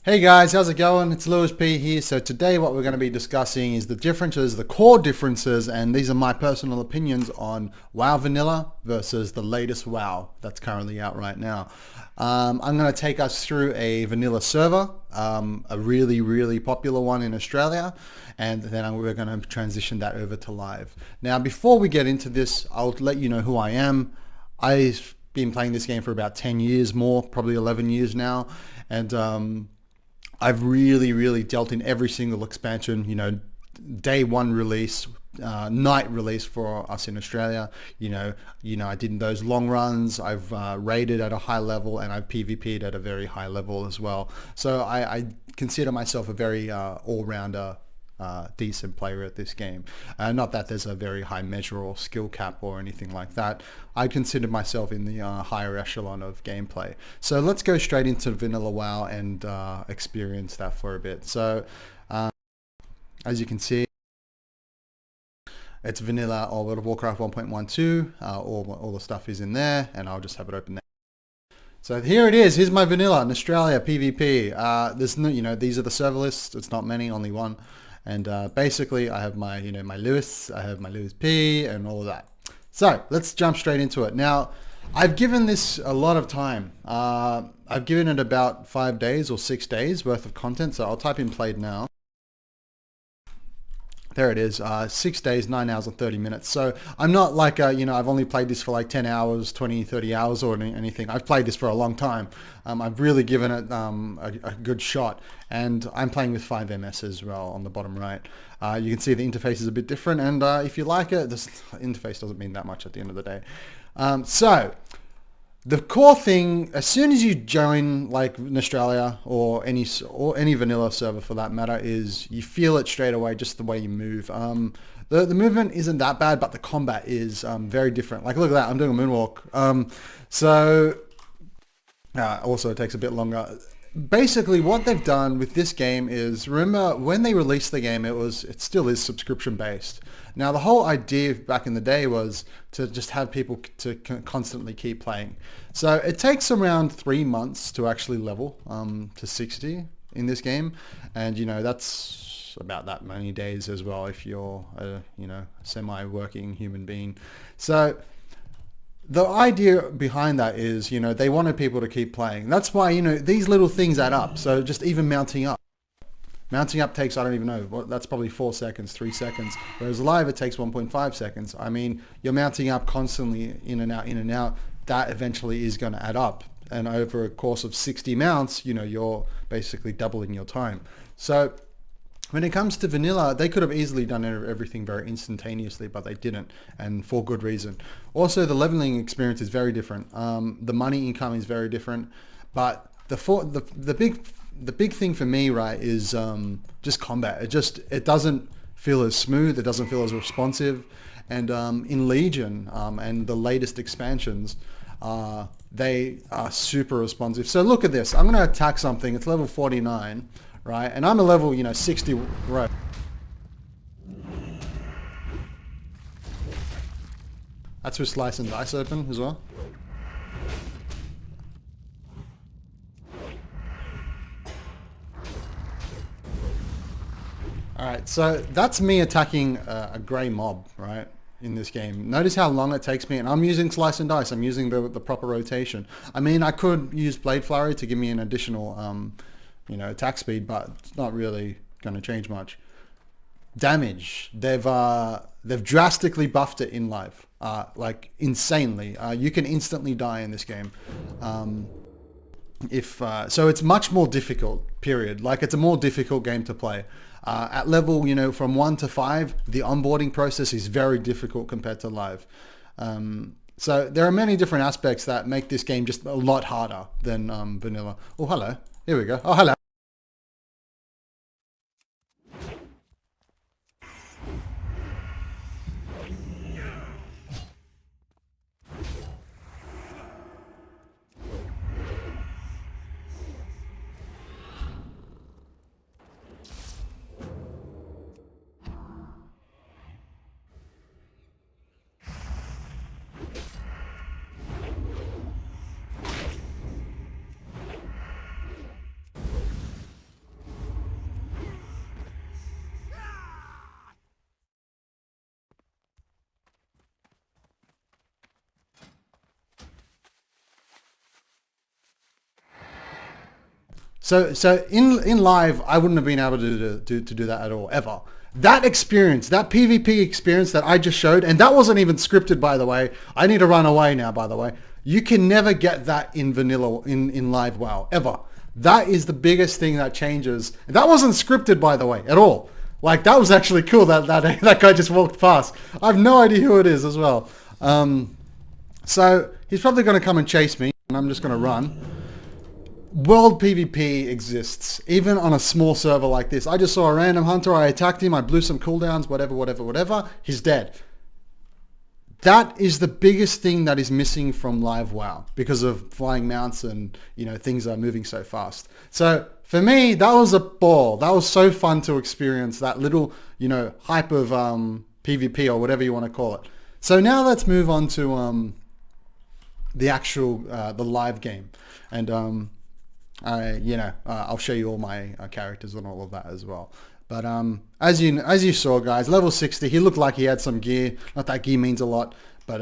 Hey guys, how's it going? It's Lewis P here. So today what we're going to be discussing is the differences, the core differences, and these are my personal opinions on WoW Vanilla versus the latest WoW that's currently out right now. I'm going to take us through a vanilla server, a really popular one in Australia, and then we're going to transition that over to live. Now, before we get into this, I'll let you know who I am. I've been playing this game for about 10 years more, probably 11 years now, and I've really dealt in every single expansion, day one release, night release for us in Australia. I did those long runs. I've raided at a high level and I've PvP'd at a very high level as well. So I consider myself a very all-rounder, decent player at this game. Not that there's a very high measure or skill cap or anything like that. I consider myself in the higher echelon of gameplay. So let's go straight into Vanilla WoW and experience that for a bit. So as you can see, it's Vanilla or World of Warcraft 1.12. All the stuff is in there, and I'll just have it open there. So here it is. Here's my vanilla in Australia PvP. There's no, these are the server lists. It's not many, only one. And basically, I have my, my Lewis, I have my Lewis P, and all of that. So let's jump straight into it. Now, I've given this a lot of time. I've given it about 5 days or 6 days worth of content. So I'll type in played now. There it is, 6 days, 9 hours and 30 minutes. So I'm not like, I've only played this for like 10 hours, 20, 30 hours or anything. I've played this for a long time. I've really given it a good shot. And I'm playing with 5ms as well on the bottom right. You can see the interface is a bit different. And if you like it, this interface doesn't mean that much at the end of the day. So the core thing, as soon as you join like in Australia or any vanilla server for that matter, is you feel it straight away, just the way you move. The movement isn't that bad, but the combat is very different. Like look at that, I'm doing a moonwalk. Also it takes a bit longer. Basically what they've done with this game is, remember when they released the game, it still is subscription based. Now the whole idea back in the day was to just have people to constantly keep playing. So it takes around 3 months to actually level to 60 in this game, and that's about that many days as well if you're a semi-working human being. So the idea behind that is, they wanted people to keep playing. That's why, these little things add up. So just even mounting up. Mounting up takes, I don't even know, that's probably 4 seconds, 3 seconds. Whereas live, it takes 1.5 seconds. I mean, you're mounting up constantly in and out. That eventually is going to add up. And over a course of 60 mounts, you're basically doubling your time. So when it comes to vanilla, they could have easily done everything very instantaneously, but they didn't, and for good reason. Also, the leveling experience is very different. The money income is very different, but the big thing for me, right, is just combat. It doesn't feel as smooth. It doesn't feel as responsive. And in Legion and the latest expansions, they are super responsive. So look at this. I'm going to attack something. It's level 49. Right, and I'm a level, 60, right. That's with slice and dice open as well. Alright, so that's me attacking a grey mob, right, in this game. Notice how long it takes me, and I'm using slice and dice. I'm using the proper rotation. I mean, I could use Blade Flurry to give me an additional attack speed, but it's not really going to change much. Damage, they've drastically buffed it in live, like insanely. You can instantly die in this game. So it's much more difficult, period. Like it's a more difficult game to play. At level, from 1 to 5, the onboarding process is very difficult compared to live. So there are many different aspects that make this game just a lot harder than vanilla. Oh, hello. Here we go. Oh, hello. So in live, I wouldn't have been able to do that at all, ever. That experience, that PvP experience that I just showed, and that wasn't even scripted, by the way. I need to run away now, by the way. You can never get that in vanilla, in live WoW, ever. That is the biggest thing that changes. That wasn't scripted, by the way, at all. Like, that was actually cool that that guy just walked past. I have no idea who it is as well. So he's probably going to come and chase me, and I'm just going to run. World PvP exists, even on a small server like this. I just saw a random hunter, I attacked him, I blew some cooldowns, whatever, he's dead. That is the biggest thing that is missing from live WoW because of flying mounts and, you know, things are moving so fast. So for me, that was a ball. That was so fun to experience, that little, you know, hype of PvP or whatever you want to call it. So now let's move on to the actual, the live game. And I'll show you all my characters and all of that as well. But as you saw, guys, level 60, he looked like he had some gear. Not that gear means a lot, but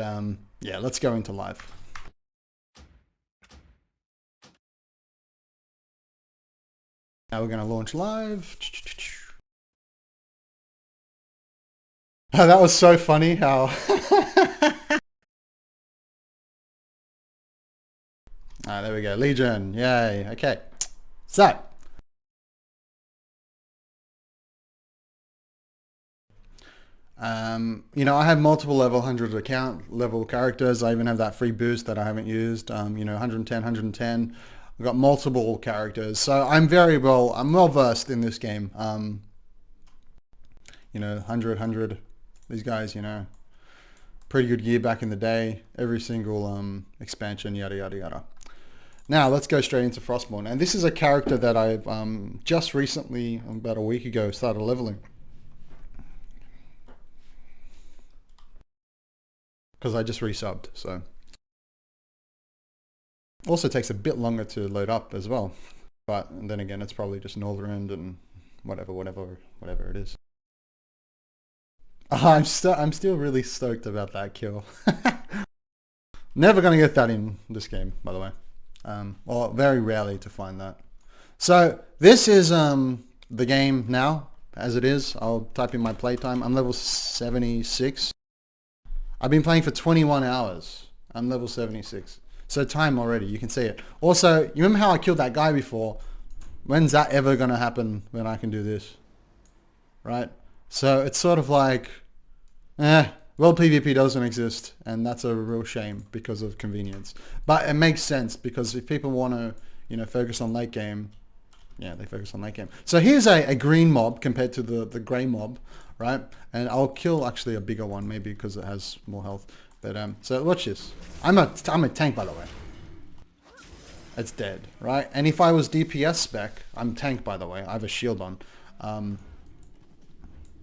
yeah, let's go into live. Now we're going to launch live. Oh, that was so funny how... there we go. Legion. Yay. Okay. So. I have multiple level 100 account level characters. I even have that free boost that I haven't used. 110. I've got multiple characters. So I'm well versed in this game. 100. These guys, pretty good gear back in the day. Every single expansion, yada, yada, yada. Now, let's go straight into Frostborn. And this is a character that I've just recently, about a week ago, started leveling. Because I just resubbed, so. Also takes a bit longer to load up as well. But then again, it's probably just Northrend and whatever it is. I'm still really stoked about that kill. Never going to get that in this game, by the way. Or very rarely to find that. So this is the game now, as it is. I'll type in my playtime. I'm level 76. I've been playing for 21 hours. I'm level 76. So time already, you can see it. Also, you remember how I killed that guy before? When's that ever going to happen when I can do this? Right? So it's sort of like, well, PvP doesn't exist, and that's a real shame because of convenience. But it makes sense because if people want to, focus on late game, yeah, they focus on late game. So here's a green mob compared to the grey mob, right? And I'll kill actually a bigger one maybe because it has more health. But so watch this. I'm a tank, by the way. It's dead, right? And if I was DPS spec, I'm tank, by the way. I have a shield on.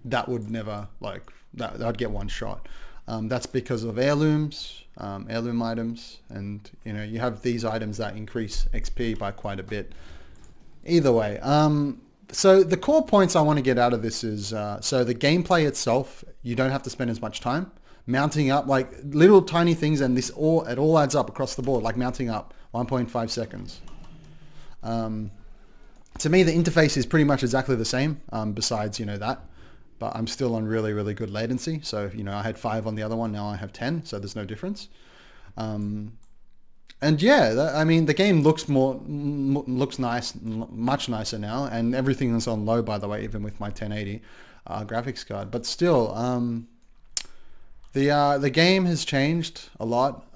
That would never I'd get one shot. That's because of heirlooms, heirloom items, and you have these items that increase XP by quite a bit. Either way, so the core points I want to get out of this is so the gameplay itself, you don't have to spend as much time mounting up, like little tiny things, and it all adds up across the board, like mounting up 1.5 seconds. To me, the interface is pretty much exactly the same, besides that. But I'm still on really, really good latency. So, I had 5 on the other one. Now I have 10. So there's no difference. And yeah, the game looks nice, much nicer now. And everything is on low, by the way, even with my 1080 graphics card. But still, the game has changed a lot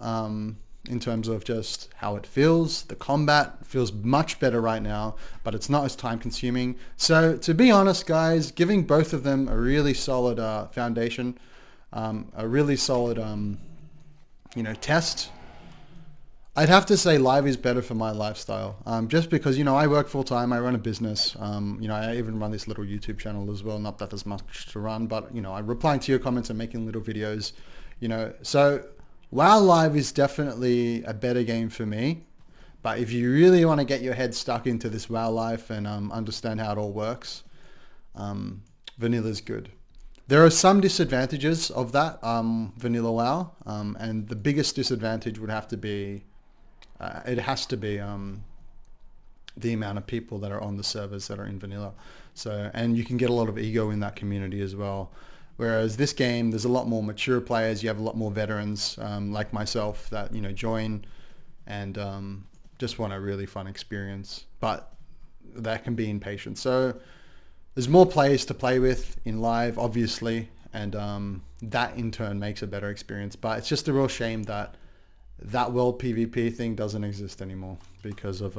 in terms of just how it feels. The combat feels much better right now, but it's not as time consuming. So to be honest, guys, giving both of them a really solid foundation, a really solid test, I'd have to say live is better for my lifestyle. Just because I work full time, I run a business. I even run this little YouTube channel as well. Not that there's much to run, but I'm replying to your comments and making little videos. So WoW Live is definitely a better game for me, but if you really want to get your head stuck into this WoW life and understand how it all works, Vanilla's good. There are some disadvantages of that, Vanilla WoW, and the biggest disadvantage would have to be, the amount of people that are on the servers that are in vanilla. So, and you can get a lot of ego in that community as well. Whereas this game, there's a lot more mature players. You have a lot more veterans like myself that, you know, join and just want a really fun experience. But that can be impatient. So there's more players to play with in live, obviously, and that in turn makes a better experience. But it's just a real shame that that world PvP thing doesn't exist anymore because of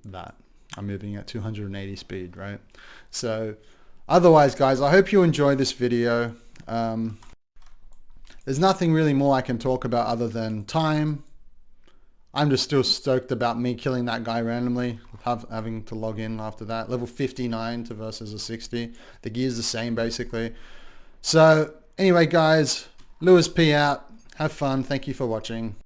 that. I'm moving at 280 speed, right? So otherwise, guys, I hope you enjoyed this video. There's nothing really more I can talk about other than time. I'm just still stoked about me killing that guy randomly, having to log in after that. Level 59 to versus a 60. The gear's the same, basically. So anyway, guys, Lewis P out. Have fun. Thank you for watching.